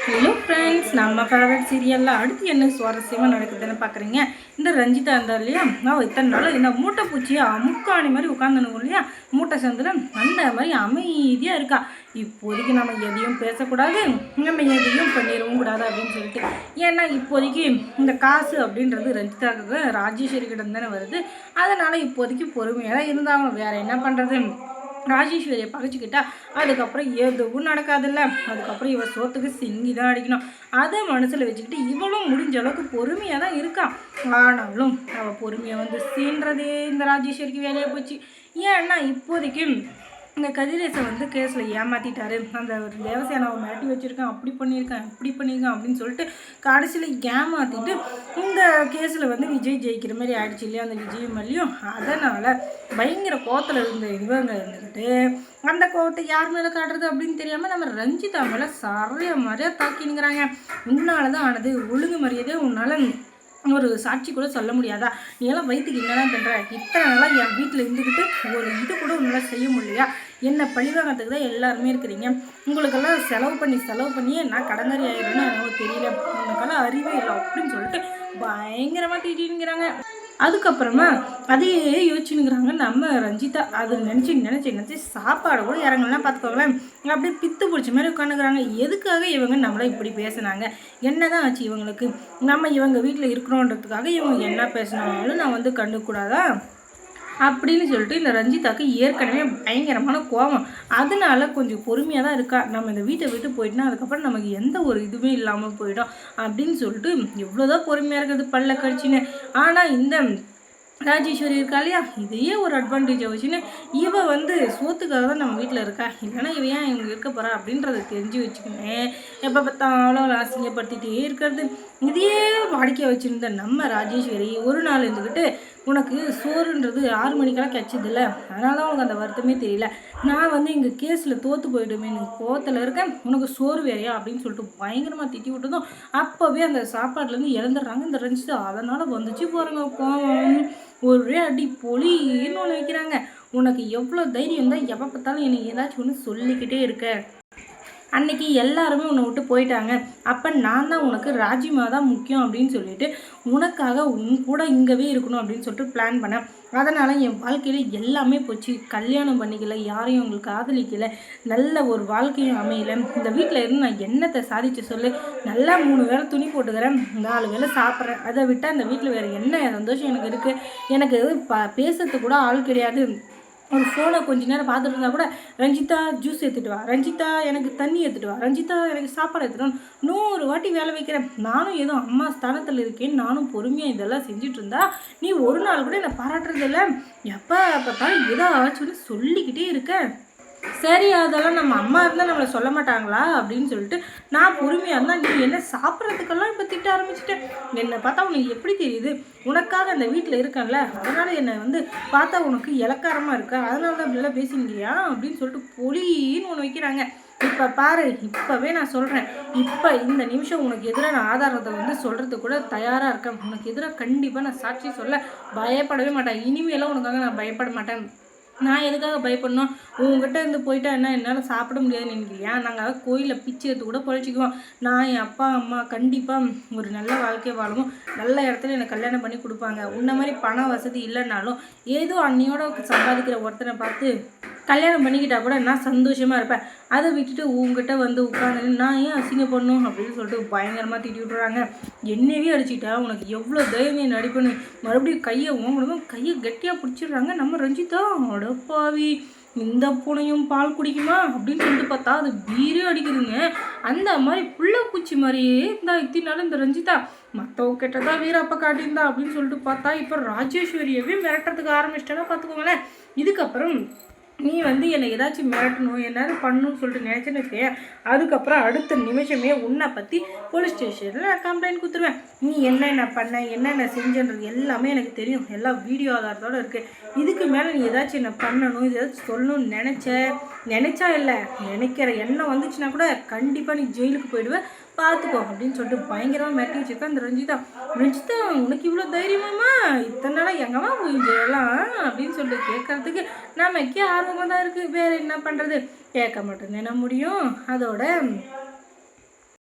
Hello friends, நம்ம favourite சீரியலில் அடுத்து என்ன சுவாரஸ்யமாக நடக்குதுன்னு பார்க்குறீங்க. இந்த ரஞ்சிதா இருந்தா இல்லையா, நான் இத்தனை நாள் இந்த மூட்டை பூச்சியை முக்காணி மாதிரி உட்காந்துனுங்க இல்லையா, மூட்டை சந்தில் அந்த மாதிரி அமைதியாக இருக்கா. இப்போதைக்கு நம்ம எதையும் பேசக்கூடாது, நம்ம எதையும் பண்ணிடவும் கூடாது அப்படின்னு சொல்லிட்டு. ஏன்னா இப்போதைக்கு இந்த காசு அப்படின்றது ரஞ்சிதாவுக்கு ராஜேஸ்வரி கிட்ட தானே வருது. அதனால் இப்போதைக்கு பொறுமையாக இருந்தாங்க. வேறு என்ன பண்ணுறது, ராஜேஸ்வரியை பகைச்சிக்கிட்டா அதுக்கப்புறம் எதுவும் நடக்காதுல்ல. அதுக்கப்புறம் இவள் சோத்துக்கு சிங்கி தான் அடிக்கணும். அதை மனசில் வச்சுக்கிட்டு இவளும் முடிஞ்ச அளவுக்கு பொறுமையாக தான் இருக்கான். ஆனாலும் அவள் பொறுமையாக வந்து சீன்றதே இந்த ராஜேஸ்வரிக்கு வேலையை போச்சு. ஏன்னா இப்போதைக்கு இந்த கதிரேசை வந்து கேஸில் ஏமாற்றிட்டாரு. அந்த தேவசேனாவை மிரட்டி வச்சுருக்கேன், அப்படி பண்ணியிருக்கேன் இப்படி பண்ணியிருக்கேன் அப்படின்னு சொல்லிட்டு கடைசியில் ஏமாற்றிட்டு இந்த கேஸில் வந்து விஜய் ஜெயிக்கிற மாதிரி ஆயிடுச்சு இல்லையா, அந்த விஜய் மல்லியும். அதனால் பயங்கர கோவத்தில் இருந்த இவங்க இருந்துக்கிட்டு அந்த கோவத்தை யார் மேலே காட்டுறது அப்படின்னு தெரியாமல் நம்ம ரஞ்சிதா மேலே சரைய மாதிரியாக தாக்கினுங்கிறாங்க. உன்னால தான் ஆனது, ஒழுங்கு மரியாதையே உன்னால் ஒரு சாட்சி கூட சொல்ல முடியாதா? நீ எல்லாம் வயிற்றுக்கு என்னதான் பண்ணுற? இத்தனை நாளாக என் வீட்டில் இருந்துக்கிட்டு ஒரு இது கூட உன்னால் செய்ய முடியலையா? என்ன பழிவாங்கிறதுக்கு தான் எல்லாருமே இருக்கிறீங்க. உங்களுக்கெல்லாம் செலவு பண்ணியே நான் கடங்காரி ஆயிடும்னு எனக்கு தெரியல. உனக்கெல்லாம் அறிவே இல்லை அப்படின்னு சொல்லிட்டு பயங்கரமாக திட்டிங்கிறாங்க. அதுக்கப்புறமா அதையே யோசிச்சுனுங்கிறாங்க நம்ம ரஞ்சிதா. அது நினச்சி சாப்பாடு கூட இறங்கலாம் பார்த்துக்கோங்களேன். அப்படியே பித்து பிடிச்ச மாதிரி உட்காந்துக்கிறாங்க. எதுக்காக இவங்க நம்மளை இப்படி பேசுனாங்க? என்ன தான் ஆச்சு இவங்களுக்கு? நம்ம இவங்க வீட்டில் இருக்கிறோன்றதுக்காக இவங்க என்ன பேசினாலும் நான் வந்து கண்டுக்கூடாதா அப்படின்னு சொல்லிட்டு இந்த ரஞ்சிதாவுக்கு ஏற்கனவே பயங்கரமான கோபம். அதனால கொஞ்சம் பொறுமையாக தான் இருக்கா. நம்ம இந்த வீட்டை விட்டு போயிட்டோன்னா அதுக்கப்புறம் நமக்கு எந்த ஒரு இதுவுமே இல்லாமல் போயிடும் அப்படின்னு சொல்லிட்டு எவ்வளோதான் பொறுமையாக இருக்குது பல்ல கடிச்சின்னு. ஆனால் இந்த ராஜேஸ்வரி இருக்கா இல்லையா, இதையே ஒரு அட்வான்டேஜை வச்சுன்னு இவ வந்து சோத்துக்காக தான் நம்ம வீட்டில் இருக்கா. இல்லைன்னா இவ ஏன் இவங்க இருக்க போகிறா அப்படின்றத தெரிஞ்சு வச்சுக்கினேன் எப்போ பார்த்தாலும் அசிங்கப்படுத்திகிட்டே இருக்கிறது. இதையே வாடிக்கை வச்சுருந்த நம்ம ராஜேஸ்வரி ஒரு நாள் இருந்துக்கிட்டு உனக்கு சோறுன்றது 6 மணிக்கெல்லாம் கிடச்சிதில்ல, அதனால தான் உனக்கு அந்த வருத்தமே தெரியல. நான் வந்து இங்கே கேஸில் தோற்று போயிடுமே கோவத்தில் இருக்கேன், உனக்கு சோறு வேறையா அப்படின்னு சொல்லிட்டு பயங்கரமாக திட்டி விட்டதும் அப்போவே அந்த சாப்பாடுலேருந்து இறந்துடுறாங்க இந்த ரஞ்சிதா. அதனால் வந்துச்சு பாருங்க கோவம். ஒரே அடி பொலின்னு ஒன்று வைக்கிறாங்க. உனக்கு எவ்வளோ தைரியம் தான் எப்போ பார்த்தாலும் எனக்கு ஏதாச்சும் ஒன்று சொல்லிக்கிட்டே இருக்க. அன்னைக்கு எல்லாருமே உன்னை விட்டு போயிட்டாங்க. அப்போ நான் தான் உனக்கு ராஜிமா தான் முக்கியம் அப்படின்னு சொல்லிட்டு உனக்காக உன் கூட இங்கவே இருக்கணும் அப்படின்னு சொல்லிட்டு பிளான் பண்ணேன். அதனால் என் வாழ்க்கையில் எல்லாமே போச்சு. கல்யாணம் பண்ணிக்கல, யாரையும் உங்களுக்கு காதலிக்கலை, நல்ல ஒரு வாழ்க்கையும் அமையலை. இந்த வீட்டில் இருந்து நான் என்னத்தை சாதிச்சு சொல்லு? நல்லா 3 வேளை துணி போட்டுக்கிறேன், 4 வேளை சாப்பிட்றேன். அதை விட்டால் அந்த வீட்டில் வேறு என்ன சந்தோஷம் எனக்கு இருக்குது? எனக்கு பேசுறதுக்கு கூட ஆள் கிடையாது. ஒரு ஃபோனை கொஞ்ச நேரம் பார்த்துட்டு இருந்தால் கூட ரஞ்சிதா ஜூஸ் எடுத்துகிட்டு வா, ரஞ்சிதா எனக்கு தண்ணி எடுத்துகிட்டு வா, ரஞ்சிதா எனக்கு சாப்பாடு எடுத்துகிட்டு 100 வாட்டி வேலை வைக்கிறேன். நானும் ஏதோ அம்மா ஸ்தானத்தில் இருக்கேன், நானும் பொறுமையாக இதெல்லாம் செஞ்சுட்டு இருந்தா நீ ஒரு நாள் கூட என்னை பாராட்டுறதில்ல. எப்போ பார்த்தாலும் ஏதாச்சும் சொல்லிக்கிட்டே இருக்க. சரி, அதெல்லாம் நம்ம அம்மா இருந்தால் நம்மளை சொல்ல மாட்டாங்களா அப்படின்னு சொல்லிட்டு நான் பொறுமையாக இருந்தால் நீ என்ன சாப்பிட்றதுக்கெல்லாம் இப்போ திட்ட ஆரம்பிச்சிட்டேன். என்னை பார்த்தா உனக்கு எப்படி தெரியுது? உனக்காக அந்த வீட்டில் இருக்கேன்ல, அதனால் என்னை வந்து பார்த்தா உனக்கு இலக்காரமாக இருக்கா, அதனால தான் இப்படிலாம் பேசினியா அப்படின்னு சொல்லிட்டு பொலின்னு ஒன்று வைக்கிறாங்க. இப்போ பாரு, இப்போவே நான் சொல்கிறேன், இப்போ இந்த நிமிஷம் உனக்கு எதிராக நான் ஆதாரத்தை வந்து சொல்கிறதுக்கு கூட தயாராக இருக்கேன். உனக்கு எதிராக கண்டிப்பாக நான் சாட்சி சொல்ல பயப்படவே மாட்டேன். இனிமேலாம் உனக்காக நான் பயப்பட மாட்டேன். நான் எதுக்காக பயப்படணும்? உங்ககிட்ட இருந்து போயிட்டா என்ன என்னால் சாப்பிட முடியாதுன்னு நினைக்கிறியா? நாங்கள் கோயிலில் பிச்சை எடுத்து கூட பொழைச்சிக்குவோம். நான் என் அப்பா அம்மா கண்டிப்பாக ஒரு நல்ல வாழ்க்கையை வாழுவோம், நல்ல இடத்துல எனக்கு கல்யாணம் பண்ணி கொடுப்பாங்க. உன்ன மாதிரி பண வசதி இல்லைனாலும் ஏதோ அன்னையோட சம்பாதிக்கிற ஒருத்தனை பார்த்து கல்யாணம் பண்ணிக்கிட்டா கூட நான் சந்தோஷமாக இருப்பேன். அதை விட்டுட்டு உங்ககிட்ட வந்து உட்காந்து நான் ஏன் அசிங்கப்படணும் அப்படின்னு சொல்லிட்டு பயங்கரமாக திட்டி விட்டுறாங்க. என்னவே அடிச்சுட்டா உனக்கு எவ்வளோ தைரியம் நடிப்புன்னு மறுபடியும் கையை ஓங்கணும், கையை கட்டியாக பிடிச்சிடுறாங்க நம்ம ரஞ்சிதா. அடப்பாவி, இந்த பூனையும் பால் குடிக்குமா அப்படின்னு சொல்லிட்டு பார்த்தா அது பீரே அடிக்குதுங்க. அந்த மாதிரி புள்ள பூச்சி மாதிரியே இருந்தா இத்தினாலும் இந்த ரஞ்சிதா. மற்றவங்க கிட்டதா வீரப்பா காட்டியிருந்தா அப்படின்னு சொல்லிட்டு பார்த்தா இப்போ ராஜேஸ்வரியவே மிரட்டுறதுக்கு ஆரம்பிச்சிட்டேன்னா பார்த்துக்கோங்களேன். இதுக்கப்புறம் நீ வந்து என்னை ஏதாச்சும் மிரட்டணும், என்னாவது பண்ணணும்னு சொல்லிட்டு நினச்சேன்னு வச்சுக்கேன், அதுக்கப்புறம் அடுத்த நிமிஷமே உன்னை பற்றி போலீஸ் ஸ்டேஷனில் நான் கம்ப்ளைண்ட் கொடுத்துருவேன். நீ என்னென்ன பண்ண, என்னென்ன செஞ்சன்றது எல்லாமே எனக்கு தெரியும், எல்லா வீடியோ ஆதாரத்தோடு இருக்குது. இதுக்கு மேலே நீ ஏதாச்சும் என்ன பண்ணணும், ஏதாச்சும் சொல்லணும்னு நினச்சா இல்லை, நினைக்கிற எண்ணம் வந்துச்சுன்னா கூட கண்டிப்பாக நீ ஜெயிலுக்கு போயிடுவேன், பார்த்துக்கோ அப்படின்னு சொல்லிட்டு பயங்கரமாக மிரட்டி வச்சுருக்கேன் அந்த ரஞ்சிதா. உனக்கு இவ்வளோ தைரியமாம்மா? இத்தனை நாளாக எங்கம்மா போயிஞ்செல்லாம் அப்படின்னு சொல்லிட்டு கேட்கறதுக்கு நமக்கே ஆர்வமாக தான் இருக்குது. வேறு என்ன பண்ணுறது? கேட்க மட்டும்தானே முடியும். அதோட